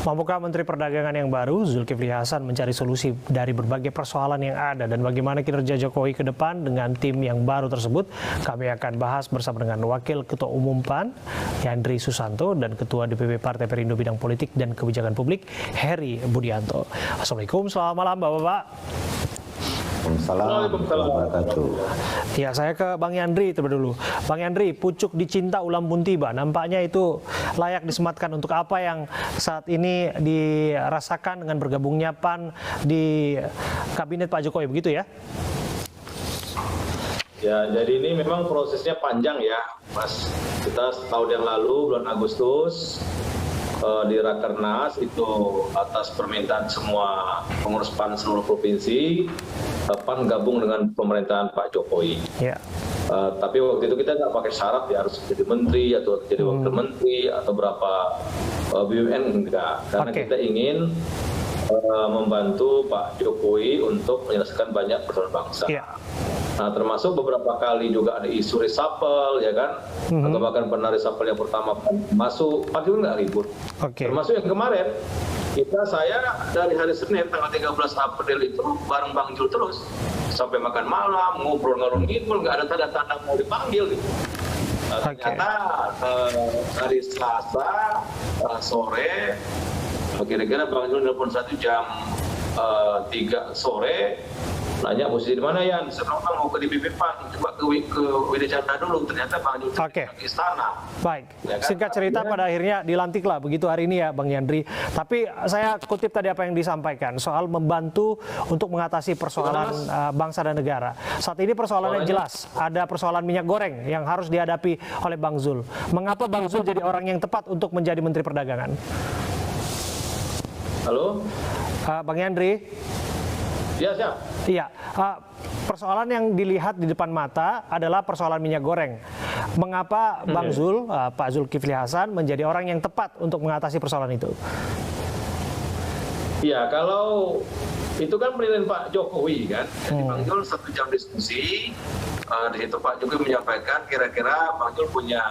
Mampukah Menteri Perdagangan yang baru, Zulkifli Hasan, mencari solusi dari berbagai persoalan yang ada dan bagaimana kinerja Jokowi ke depan dengan tim yang baru tersebut? Kami akan bahas bersama dengan Wakil Ketua Umum PAN, Yandri Susanto, dan Ketua DPP Partai Perindo Bidang Politik dan Kebijakan Publik, Heri Budianto. Assalamualaikum, selamat malam Bapak-Bapak. Assalamualaikum. Ya, saya ke Bang Yandri terlebih dulu. Bang Yandri, pucuk dicinta ulam pun tiba. Nampaknya itu layak disematkan untuk apa yang saat ini dirasakan dengan bergabungnya PAN di kabinet Pak Jokowi, begitu ya? Ya, jadi ini memang prosesnya panjang ya, Mas. Kita setahun yang lalu, bulan Agustus, di Rakernas itu atas permintaan semua pengurus PAN seluruh provinsi, PAN gabung dengan pemerintahan Pak Jokowi. Ya. Tapi waktu itu kita nggak pakai syarat ya harus jadi menteri atau jadi wakil menteri atau berapa BUMN, enggak. Karena kita ingin membantu Pak Jokowi untuk menyelesaikan banyak persoalan bangsa. Ya. Nah, termasuk beberapa kali juga ada isu reshuffle, ya kan? Atau bahkan pernah reshuffle yang pertama masuk, Pak Jokowi nggak ribut. Termasuk yang kemarin, saya dari hari Senin tanggal 13 April itu bareng Bang Jul terus. Sampai makan malam, ngobrol ngalung ngidul, nggak ada tanda-tanda mau dipanggil gitu. Ternyata hari Selasa sore, kira-kira Bang Jul nelpon 1 jam 3 sore, nanya posisi di mana ya? Saya bilang mau ke DPP PAN, coba ke WD Chandra dulu. Ternyata Bang Jul ke istana. Baik, ya kan? Singkat cerita pada akhirnya dilantiklah begitu hari ini ya Bang Yandri. Tapi saya kutip tadi apa yang disampaikan soal membantu untuk mengatasi persoalan bangsa dan negara. Saat ini persoalannya jelas, ada persoalan minyak goreng yang harus dihadapi oleh Bang Zul. Mengapa Bang Zul jadi orang yang tepat untuk menjadi Menteri Perdagangan? Halo? Bang Yandri? Ya, siap. Iya, persoalan yang dilihat di depan mata adalah persoalan minyak goreng. Mengapa Bang Zul, Pak Zulkifli Hasan menjadi orang yang tepat untuk mengatasi persoalan itu? Iya, kalau itu kan penilaian Pak Jokowi kan. Jadi Bang Zul 1 jam diskusi, di situ Pak Jokowi menyampaikan kira-kira Bang Zul punya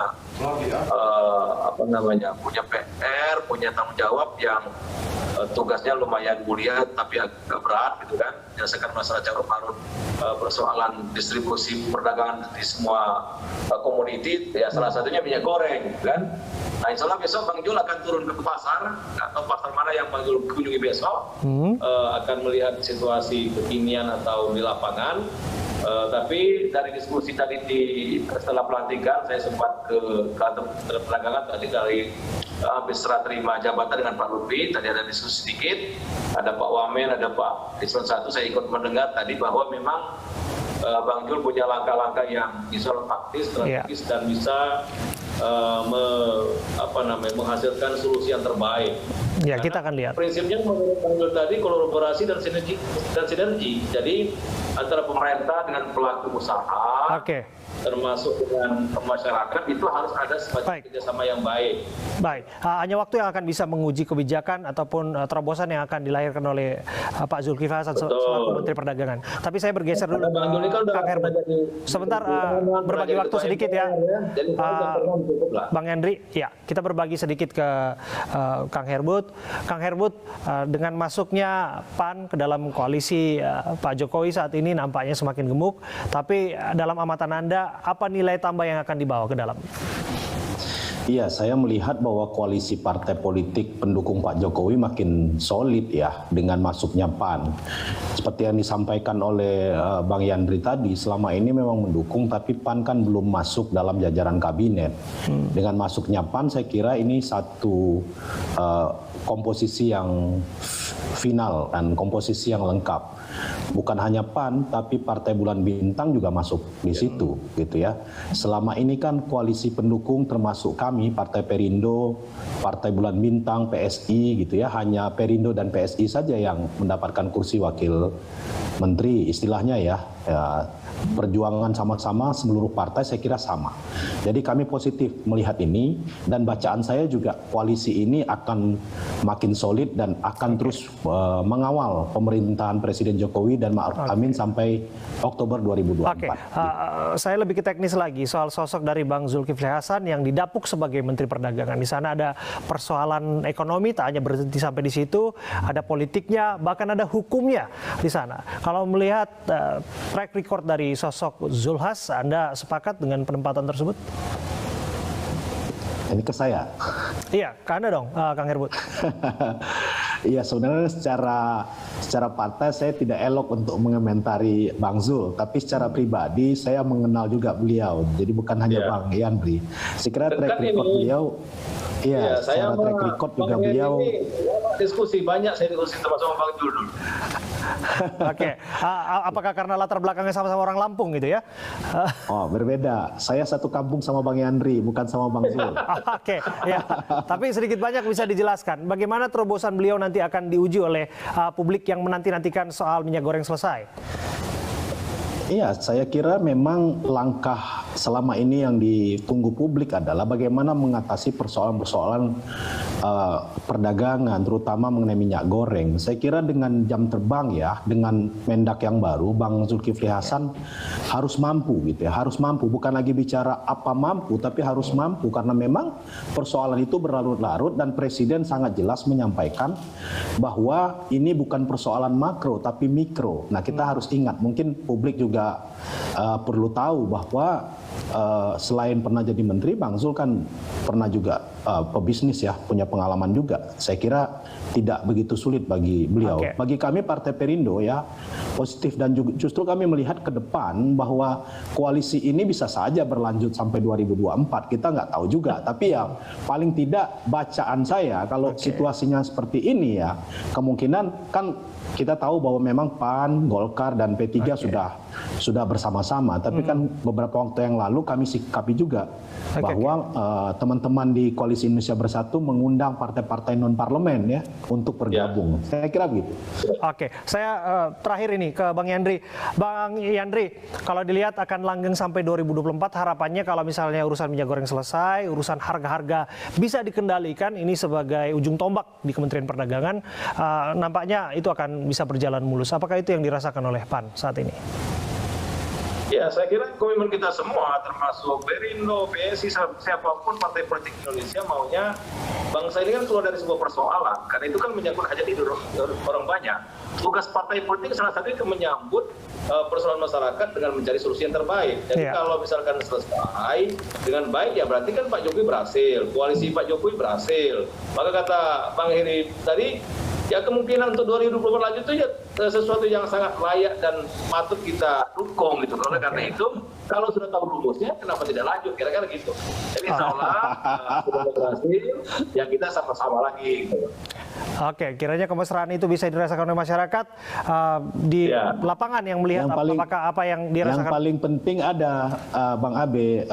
punya PR, punya tanggung jawab yang tugasnya lumayan mulia tapi agak berat gitu kan, menyelesaikan masalah carut marut persoalan distribusi perdagangan di semua komoditi, ya salah satunya minyak goreng kan. Nah, insya Allah besok Bang Jul akan turun ke pasar, atau pasar mana yang Bang Jul kunjungi besok, akan melihat situasi kekinian atau di lapangan. Tapi dari diskusi tadi setelah pelantikan, saya sempat ke kantor perdagangan tadi dari habis serah terima jabatan dengan Pak Lutfi. Tadi ada diskusi sedikit, ada Pak Wamen, ada Pak Iswan 1. Saya ikut mendengar tadi bahwa memang Bang Jul punya langkah-langkah yang visual, taktis, strategis, dan bisa menghasilkan solusi yang terbaik. Ya, kita akan lihat. Prinsipnya menurut Bang Jul tadi kolaborasi dan sinergi. Jadi antara pemerintah dengan pelaku usaha, termasuk dengan masyarakat, itu harus ada semacam kerjasama yang baik. Baik, hanya waktu yang akan bisa menguji kebijakan ataupun terobosan yang akan dilahirkan oleh Pak Zulkifli Hasan selaku Menteri Perdagangan. Tapi saya bergeser dulu ke Kang Herbut. Sebentar, berbagi waktu sedikit ya, Bang Yandri. Ya, kita berbagi sedikit ke Kang Herbut. Kang Herbut, dengan masuknya PAN ke dalam koalisi Pak Jokowi saat ini nampaknya semakin gemuk. Tapi dalam amatan Anda, apa nilai tambah yang akan dibawa ke dalam? Iya, saya melihat bahwa koalisi partai politik pendukung Pak Jokowi makin solid ya dengan masuknya PAN. Seperti yang disampaikan oleh Bang Yandri tadi, selama ini memang mendukung, tapi PAN kan belum masuk dalam jajaran kabinet. Dengan masuknya PAN, saya kira ini satu komposisi yang final dan komposisi yang lengkap. Bukan hanya PAN, tapi Partai Bulan Bintang juga masuk di situ, gitu ya. Selama ini kan koalisi pendukung termasuk kami, Partai Perindo, Partai Bulan Bintang, PSI, gitu ya. Hanya Perindo dan PSI saja yang mendapatkan kursi wakil menteri, istilahnya ya. Perjuangan sama-sama seluruh partai saya kira sama. Jadi kami positif melihat ini, dan bacaan saya juga koalisi ini akan makin solid dan akan terus mengawal pemerintahan Presiden Jokowi dan Ma'ruf Amin sampai Oktober 2024. Saya lebih ke teknis lagi soal sosok dari Bang Zulkifli Hasan yang didapuk sebagai Menteri Perdagangan. Di sana ada persoalan ekonomi, tak hanya berhenti sampai di situ, ada politiknya, bahkan ada hukumnya di sana. Kalau melihat track record dari sosok Zulhas, Anda sepakat dengan penempatan tersebut? Ini ke saya. Iya, ke Anda dong, Kang Herbut. Iya, sebenarnya secara partai saya tidak elok untuk mengomentari Bang Zul, tapi secara pribadi saya mengenal juga beliau. Jadi bukan hanya Bang Yandri. Saya kira track record beliau, secara track record juga beliau. Diskusi banyak, saya diskusi sama Bang Zul dulu. Oke, apakah karena latar belakangnya sama-sama orang Lampung gitu ya? Oh, berbeda. Saya satu kampung sama Bang Yandri, bukan sama Bang Zul. Oke, ya. Tapi sedikit banyak bisa dijelaskan. Bagaimana terobosan beliau nanti akan diuji oleh publik yang menanti-nantikan soal minyak goreng selesai? Iya, saya kira memang langkah selama ini yang ditunggu publik adalah bagaimana mengatasi persoalan-persoalan perdagangan, terutama mengenai minyak goreng. Saya kira dengan jam terbang ya, dengan Mendak yang baru, Bang Zulkifli Hasan harus mampu gitu ya, harus mampu. Bukan lagi bicara apa mampu, tapi harus mampu karena memang persoalan itu berlarut-larut dan Presiden sangat jelas menyampaikan bahwa ini bukan persoalan makro tapi mikro. Nah, kita harus ingat, mungkin publik juga perlu tahu bahwa selain pernah jadi menteri, Bang Zul kan pernah juga pebisnis ya, punya pengalaman juga. Saya kira tidak begitu sulit bagi beliau. Bagi kami Partai Perindo ya positif, dan justru kami melihat ke depan bahwa koalisi ini bisa saja berlanjut sampai 2024. Kita nggak tahu juga, tapi ya paling tidak bacaan saya kalau situasinya seperti ini ya, kemungkinan kan kita tahu bahwa memang PAN, Golkar dan P3 sudah bersama-sama, tapi kan beberapa waktu yang lalu kami sikapi juga bahwa teman-teman di Koalisi Indonesia Bersatu mengundang partai-partai non-parlemen ya untuk bergabung. Saya kira begitu. Oke, saya terakhir ini ke Bang Yandri. Bang Yandri, kalau dilihat akan langgeng sampai 2024, harapannya kalau misalnya urusan minyak goreng selesai, urusan harga-harga bisa dikendalikan, ini sebagai ujung tombak di Kementerian Perdagangan, nampaknya itu akan bisa berjalan mulus. Apakah itu yang dirasakan oleh PAN saat ini? Ya, saya kira komitmen kita semua, termasuk Perindo, PSI, siapapun partai politik Indonesia maunya bangsa ini kan keluar dari sebuah persoalan. Karena itu kan menyangkut hajat hidup orang banyak. Tugas partai politik salah satunya itu menyambut persoalan masyarakat dengan mencari solusi yang terbaik. Jadi kalau misalkan selesai dengan baik, ya berarti kan Pak Jokowi berhasil, koalisi Pak Jokowi berhasil. Maka kata Bang Heri tadi, ya kemungkinan untuk 2024 lanjut itu ya sesuatu yang sangat layak dan patut kita dukung gitu. Karena itu kalau sudah tahu rumusnya, kenapa tidak lanjut? Kira-kira gitu. Jadi insya Allah sudah berhasil, ya kita sama-sama lagi gitu. Oke, kiranya kemesraan itu bisa dirasakan oleh masyarakat di lapangan yang melihat apakah apa yang dirasakan. Yang paling penting ada Bang Abe,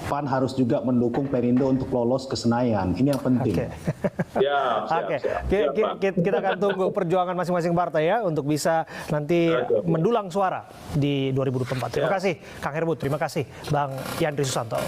PAN harus juga mendukung Perindo untuk lolos ke Senayan. Ini yang penting. Kita akan tunggu perjuangan masing-masing partai ya untuk bisa nanti mendulang suara di 2024. Terima kasih Kang Herbut, terima kasih Bang Yandri Susanto.